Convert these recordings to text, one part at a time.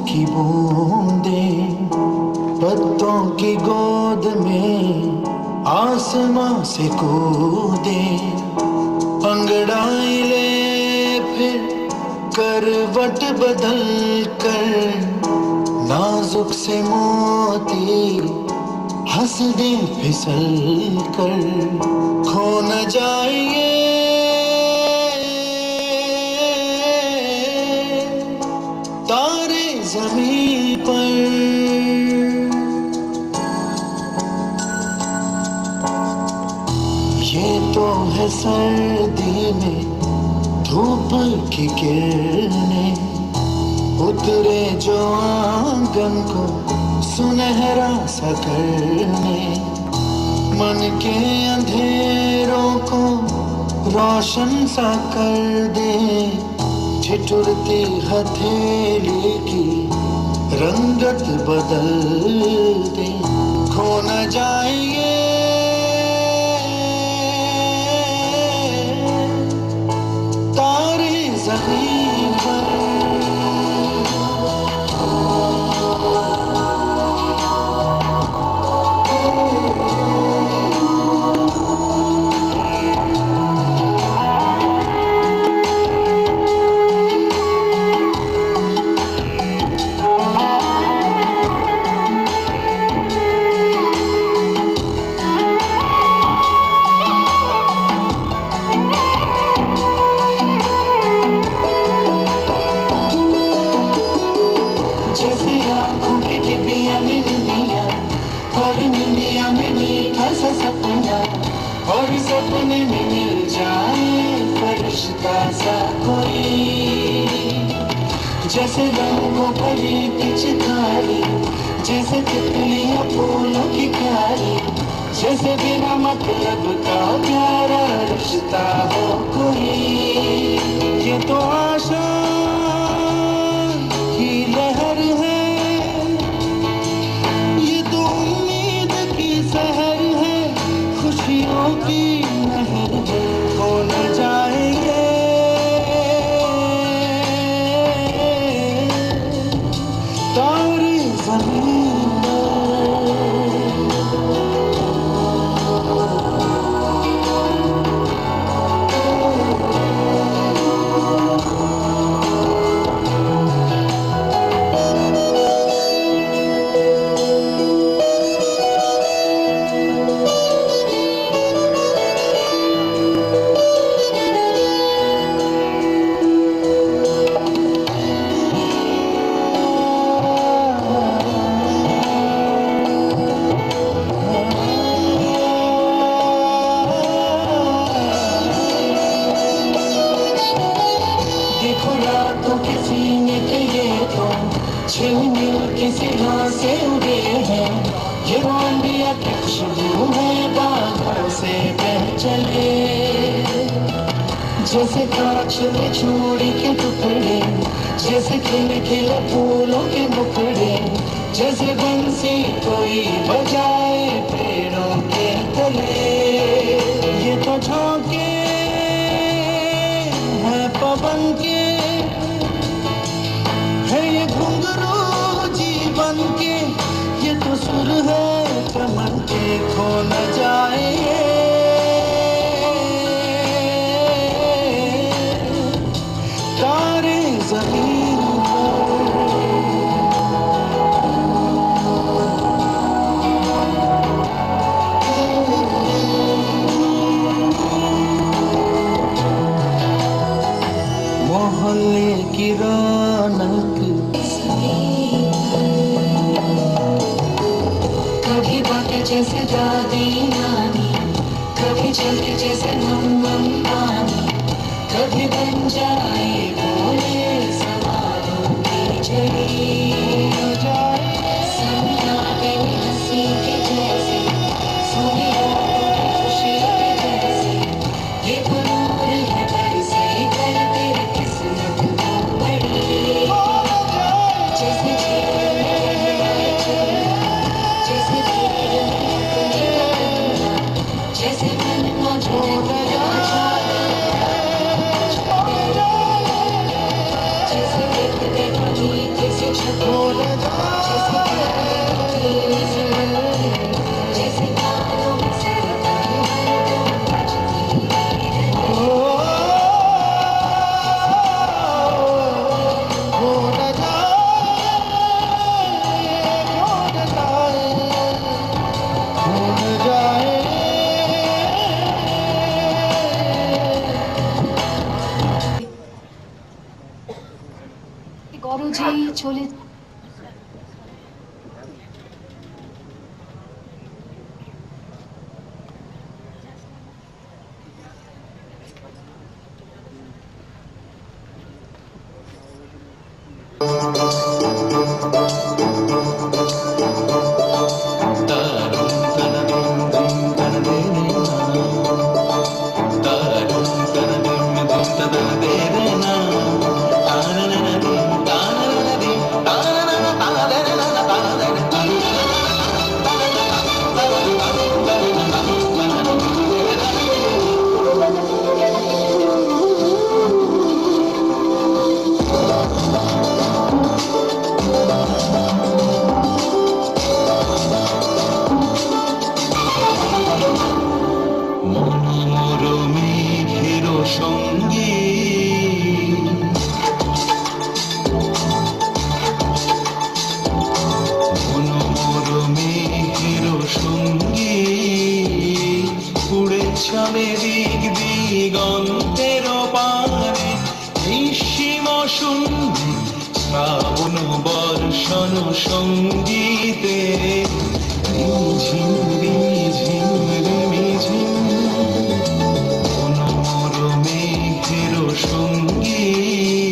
की बूंदें पत्तों की गोद में आसमां से कूदे, अंगड़ाई ले फिर करवट बदल कर, नाजुक से मोती हंस दे फिसल कर, खो न जाएंगे तारे ज़मीं पर। ये तो है सर्दी में धूप की किरणें, उतरे जो आंगन को सुनहरा सा करने, मन के अंधेरों को रोशन सा कर दे, ठिठुरती हथेली की रंगत बदल दे, खो न जाएंगे तारे ज़मीं पर। और सपने में मिल जाए फरिश्ता सा कोई, जैसे रंगों भरी पिचकारी, जैसे तितलियां फूलों की क्यारी, जैसे बिना मतलब का प्यारा रिश्ता हो कोई। ये तो आशा की लहर है, ये तो उम्मीद की सहर है, खुशियों की नहीं हो न जाएंगे तारे ज़मीं पर। जैसे कांच में चूड़ी के टुकड़े, जैसे खिले खिले फूलों के मुखड़े, जैसे बंसी कोई बजाए पेड़ों के तले। ये तो झोंके हैं पवन के, है ये घुंघरू जीवन के, ये तो सुर है चमन के, खो न जाए तारे ज़मीन मोहल्ले की रौनक, कभी बातें जैसे दादी नानी, कभी चलते जैसे मम्मी पानी, कभी बन जाए बोले सवालों की झड़ी। समिया में हंसी के जैसे, सुनी खुशी के जैसे, ये गुरूर है बरसे कर तेरी किस्मत को बड़ी। जैसे जैसे जैसे मन को छोड़ গরজেই চলে চলে দিক দিগন্তের পারে, নিঃসীম শূন্যে শ্রাবণ বর্ষণ সঙ্গীতে, রিমঝিম রিমঝিম রিমঝিম মনোর মেঘের সঙ্গীত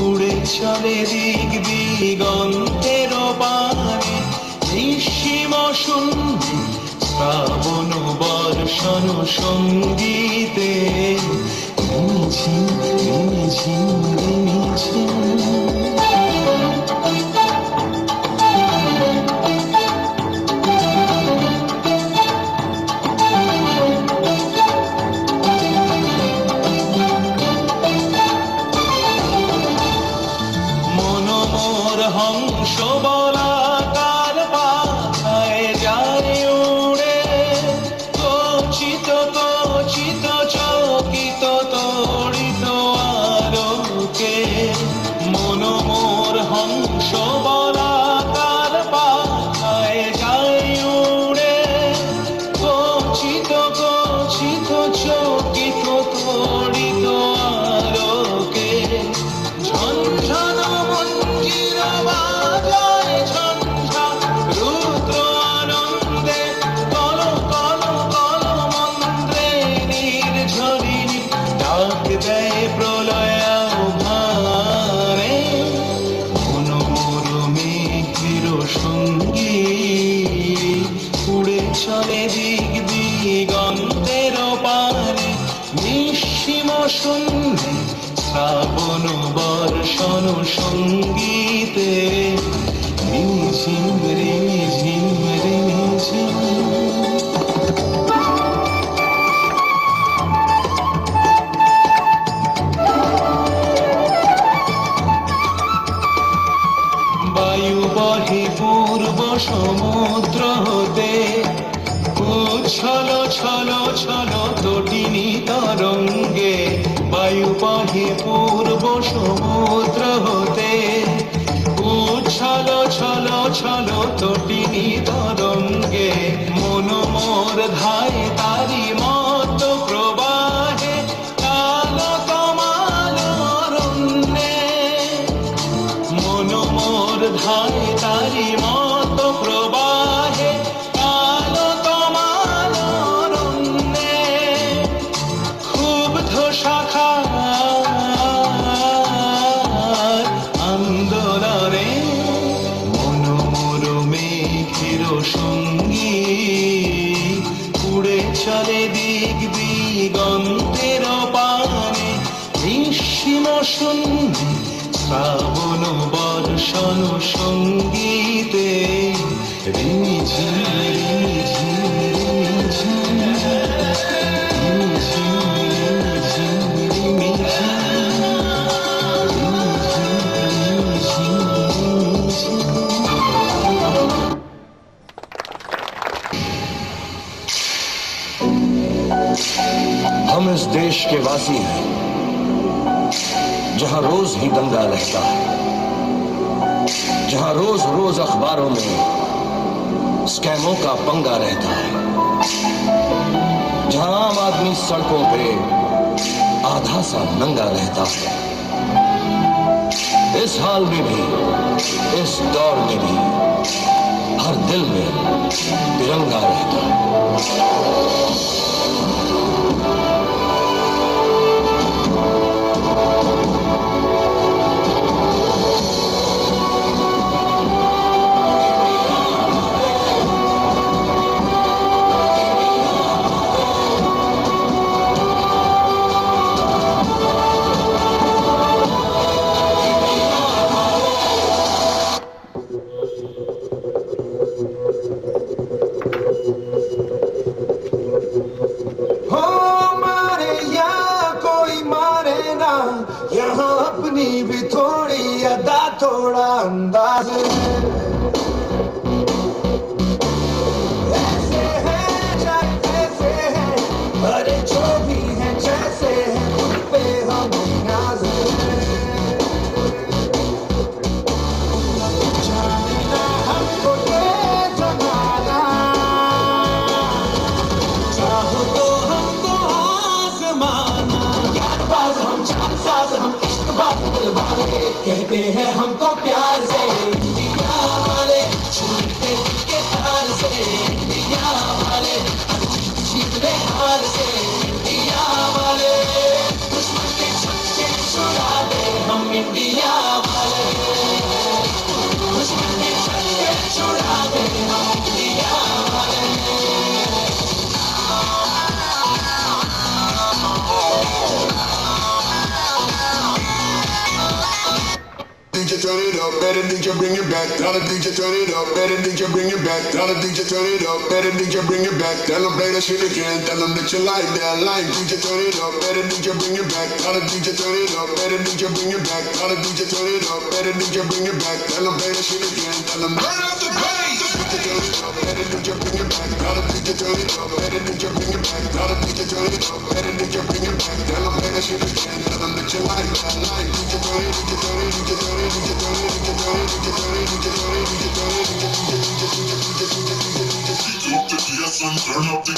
উড়ে চলে দিক দিগন্তের পারে, নিঃসীম শূন্যে শ্রাবণ বর্ষণ সঙ্গীতে, রিমঝিম রিমঝিম রিমঝিম। মনোমোর হংস বলাকার পাথায় যায় উড়ে, কচিত কচিত চকিত তড়িত আলোকে। মনোমোর হংস বলাকার পাথায় যায় উড়ে, কচিত কচিত চকিত তড়িত আলোকে। ঝনঝন মঞ্জির বাজায় ঝঞ্ঝা, রুদ্র আনন্দে কল কল কল মন্ত্রে নির্ঝরিণী ডাক দেয় প্রলয় ভারে। মনোমোর মেঘের সঙ্গীত উড়ে চলে দিক দিগন্তের পারে, নিঃসীম শূন্যে শ্রাবণ বর্ষণ সঙ্গীতে রিমঝিম রিমঝিম রিমঝিম। বায়ু বহে পূর্ব সমুদ্র হতে, উচ্ছল ছল ছল তটিনী তরঙ্গে। বায়ু বহে পূর্ব সমুদ্র হতে, উচ্ছল ছল ছল তটিনী তরঙ্গে। মন মোর ধায় তারি মত প্রবাহে, কাল কমাল অরণ্যে। মন মোর ধায় তারি মত প্রবাহে, কাল কমাল অরণ্যে। ক্ষুব্ধ শাখার আন্দোলনে মন মোর মেঘের সঙ্গী। উড়ে চলে দিক দিগন্তের পানে, নিঃসীম শূন্যে শ্রাবণ বর্ষণ সঙ্গীতে রিমঝিম রিমঝিম রিমঝিম রিমঝিম রিমঝিম রিমঝिम। हम इस देश के वासी हैं जहां रोज ही दंगा रहता है, जहां रोज रोज अखबारों में स्कैमों का पंगा रहता है, जहां आम आदमी सड़कों पे आधा सा नंगा रहता है। इस हाल में भी, इस दौर में भी हर दिल में तिरंगा रहता है। यहाँ अपनी भी थोड़ी अदा थोड़ा अंदाज ऐसे है चाहे कैसे है, अरे जो भी है जैसे है, खुद पे हम नाज जानना हमको ये जमाना, चाहो तो हमको आसमाना। यारबाज हम चांदसाज हम इश्कबाज दिलवाले, कहते हैं हमको प्यार से इंडिया वाले, छूटते के तार से इंडिया वाले, जीतने हार से इंडिया वाले, दुश्मन के छक्के छुड़ा दे हम इंडिया वाले, दुश्मन के छक्के छुड़ा दे हम इंडिया वाले। DJ turn it up, better DJ bring it back. Tell the DJ turn it up, better DJ bring it back. Tell the DJ turn it up, better DJ bring it back. Tell them play that shit again, tell them that you like that line. DJ turn it up, better DJ bring it back. Tell the DJ turn it up, better DJ bring it back. Tell the DJ turn it up, better DJ bring it back. Tell them play that shit again, tell them turn up the bass. DJ turn it up, better DJ bring it back. Tell the DJ turn it up, better DJ bring it back. Tell the DJ turn it up, better DJ bring it back. Tell them play that shit again, tell them that you like that line. DJ turn it, DJ turn it, DJ turn it. Turn up the